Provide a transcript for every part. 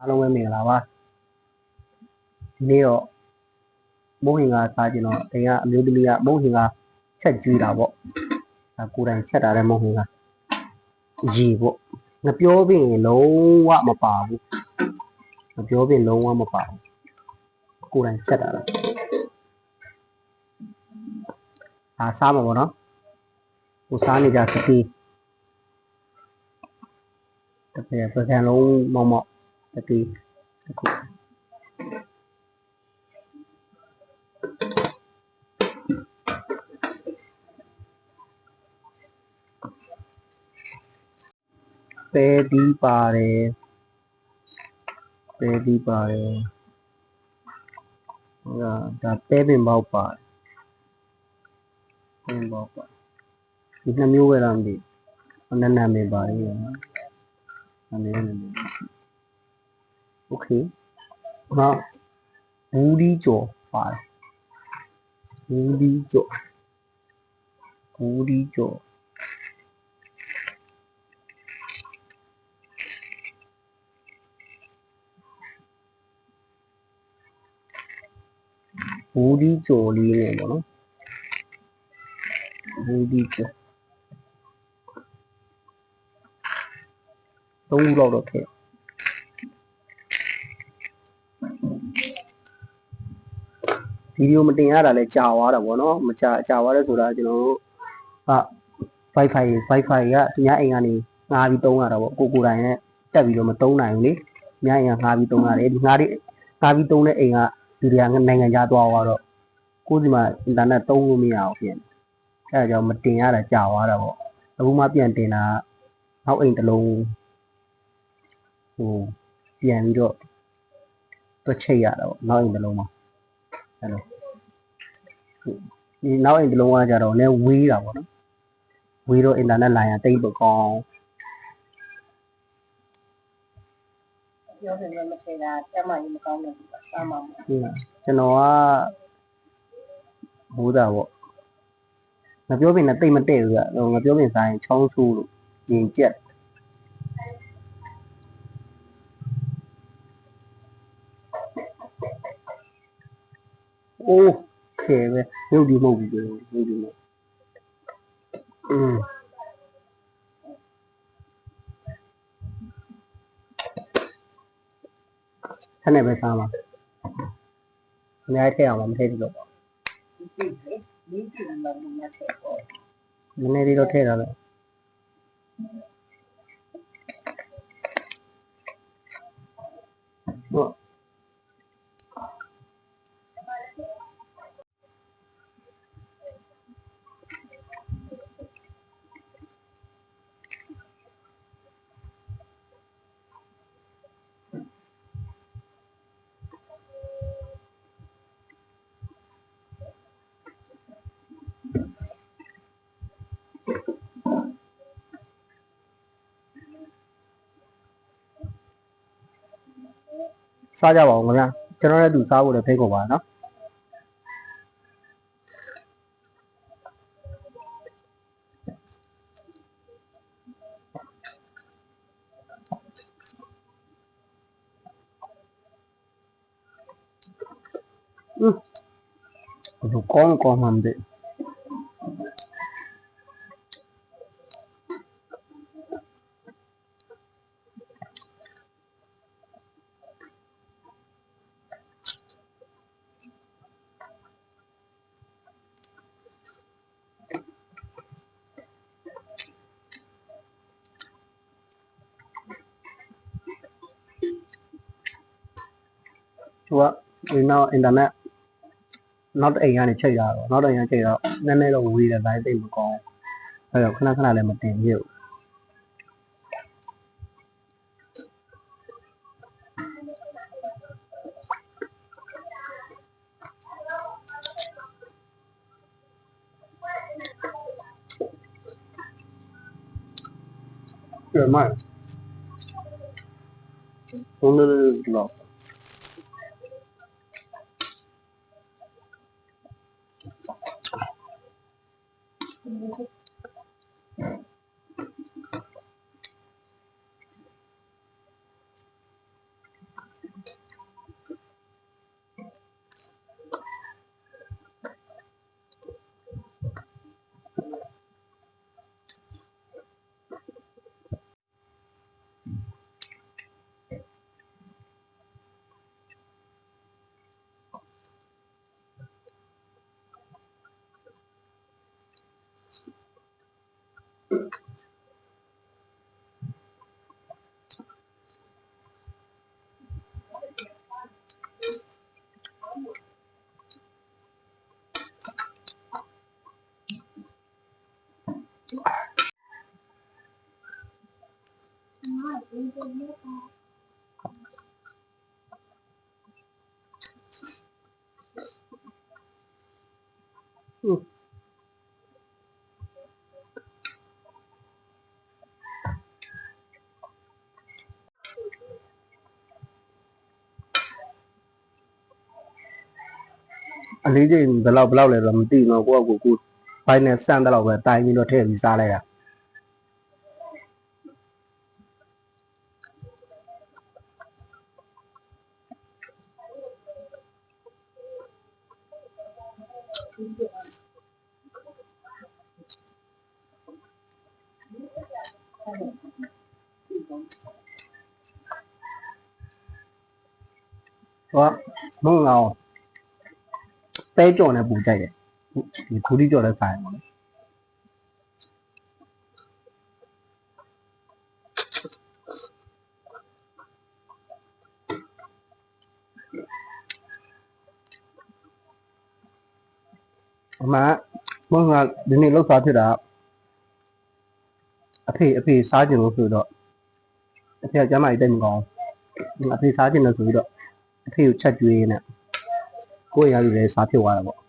အားလုံးပဲမင်္ဂလာပါဒီနေ့တော့မုံဟင်ကစားကြတော့တင်ကအမျိုးသမီးကမုံဟင်ကချက်ကျွေးတာပေါ့ဒါကိုယ်တိုင်ချက်တာတဲ့မုံဟင်ကရေပေါ့ငပြောပင်လုံးဝမပါဘူးငပြောပင်လုံးဝမပါဘူးကိုယ်တိုင်ချက်တာလားဒါစားမှာပေါ့နော်ကိုစားနေကြစပီးတကယ်ပကံလုံးမောက်မောက်စပီးအခုပဲဒီပါတယ်ပဲဒီပါတယ်ဒါပဲပင်ပေါက်ပါတယ်ပဲပေါက်ပါဒီနှစ်မျိုးပဲလားမသိဘူးနန်းပင်ပါတယ်နာမည်โอเคနောက်ဘူးဒီကျော်ပါတယ်ဘူးဒီကျော်ဘူးဒီကျော်ဘူးဒီကျော်လေးနဲ့ပေါ့နော်ဘူးဒီကျော်3ခုလောက်တော့ထည့်ဗီဒီယိုမတင်ရတာလဲကြာသွားတာပေါ့နော်မကြာသွားတယ်ဆိုတာကျွန်တော်တို့Wi-Fi ကသူများအိမ်ကနေငှားပြီးသုံးရတာပေါ့ကိုယ်တိုင်နဲ့တက်ပြီးတော့မသုံးနိုင်ဘူးလေများအိမ်ကငှားပြီးသုံးရတယ်ဒီငှားပြီးသုံးတဲ့အိမ်ကလူတွေကနိုင်ငံခြားသွားတော့ကိုယ်ဒီမှာအင်တာနက်သုံးလို့မရအောင်ဖြစ်နေအဲဒါကြောင့်မတင်ရတာကြာသွားတာပေါ့အခုမှပြန်တင်တာနောက်အိမ်တစ်လုံးပြန်ပြီးတော့တွက်ချိတ်ရတာပေါ့နောက်အိမ်တစ်လုံးမှာအဲလိုဒီနောက်အိမ်တစ်လုံးကကြတော့လည်းဝေးတာပေါ့နော်ဝေးတော့အင်တာနက်လိုင်းကတိတ်ပကောင်းပြောတယ်မထင်တာကျမကြီးမကောင်းတယ်စားမှာမဟုတ်ကျွန်တော်ကဟိုးတာပေါ့ငါပြောပင်နဲ့တိတ်မတည့်ဘူးကငါပြောပင်ဆိုင်ချောင်းဆူးလို့ရင်ကျက်โอเคပဲရုပ်ဒီမဟုတ်ဘူးရုပ်ဒီမဟုတ်ဆက်နေပဲစားပါအများကြီးထည့်အောင်မထည့်ဘူးလို့ပေါ့ဒီကြည့်မှမမထည့်ပေါ့နည်းနည်းလေးတော့ထည့်တာလေဟုတ်စားကြပါဦးခင်ဗျာကျွန်တော်လည်းသူစားဖို့လည်းဖိတ်ခေါ်ပါနော်ဘယ်ကောင်းမှမသိသူကဒီနောက်အင်တာနက်နောက်အိမ်ကနေချိန်ရတော့နောက်အိမ်ကချိန်တော့နည်းနည်းတော့ဝေးတယ်တိုင်းသိမကောင်းအဲတော့ခဏလည်းမတင်ပြဘူး对嘛？오늘은 뭐 အလေးချိန်ဘယ်လောက်လဲတော့မသိဘူးကိုယ့်ကိုဘိုင်းနဲ့ဆန့်တော့ပဲတိုင်းပြီးတော့ထည့်ပြီးစားလိုက်တာဟောမုံအောင်ပဲကြော်နဲ့ပူကြိုက်တယ်ဒီခူးကြော်နဲ့ဆိုင်ပါအမမုံကဒီနေ့လောက်စားဖြစ်တာအဖေစားကြလို့ဆိုတော့အဖေကကျမကြီးတိတ်မကောင်းအဖေစားကြလို့ဆိုပြီးတော့အဖေကိုချက်ကျွေးနေကိုယ့်ရာလူလည်းစားဖြစ်သွားတာပေါ့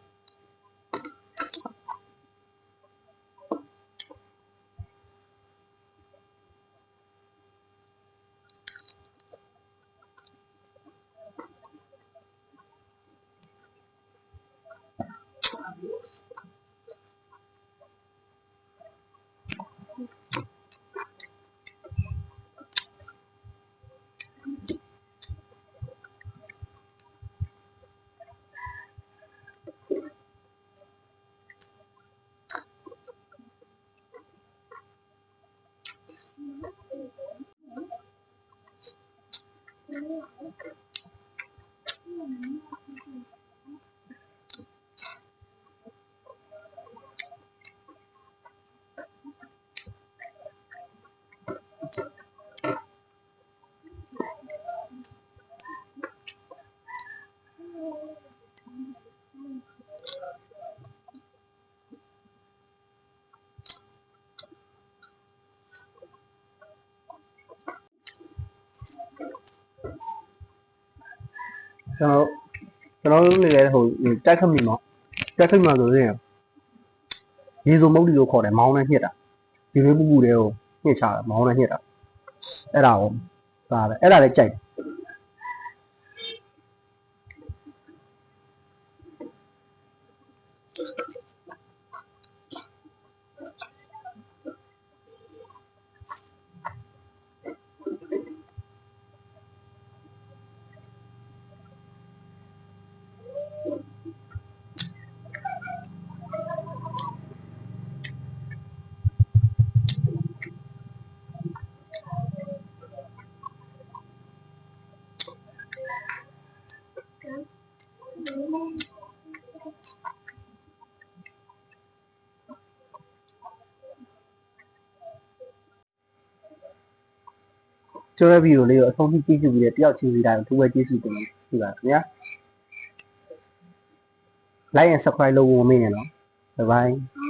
ကျွန်တော်တို့နေလေဟိုတိုက်ခတ်မိမောတိုက်ခတ်မှာဆိုရင်ရေစုံမုတ်တီလို့ခေါ်တယ်မောင်းနဲ့ညှစ်တာဒီလိုပူပူတဲ့ကိုညှစ်ချတာမောင်းနဲ့ညှစ်တာအဲ့ဒါကိုစားတယ်အဲ့ဒါလည်းကြိုက်တယ်ကျော်ရဗီဒီယိုလေးကိုအဆုံးထိကြည့်ရှုပြီးတဲ့တယောက်ချင်းစီတိုင်းကိုသူ့ပဲကြည့်ရှုတင်ရှိပါခင်ဗျာ like and subscribe လုပ်ဖို့မမေ့နဲ့နော် bye bye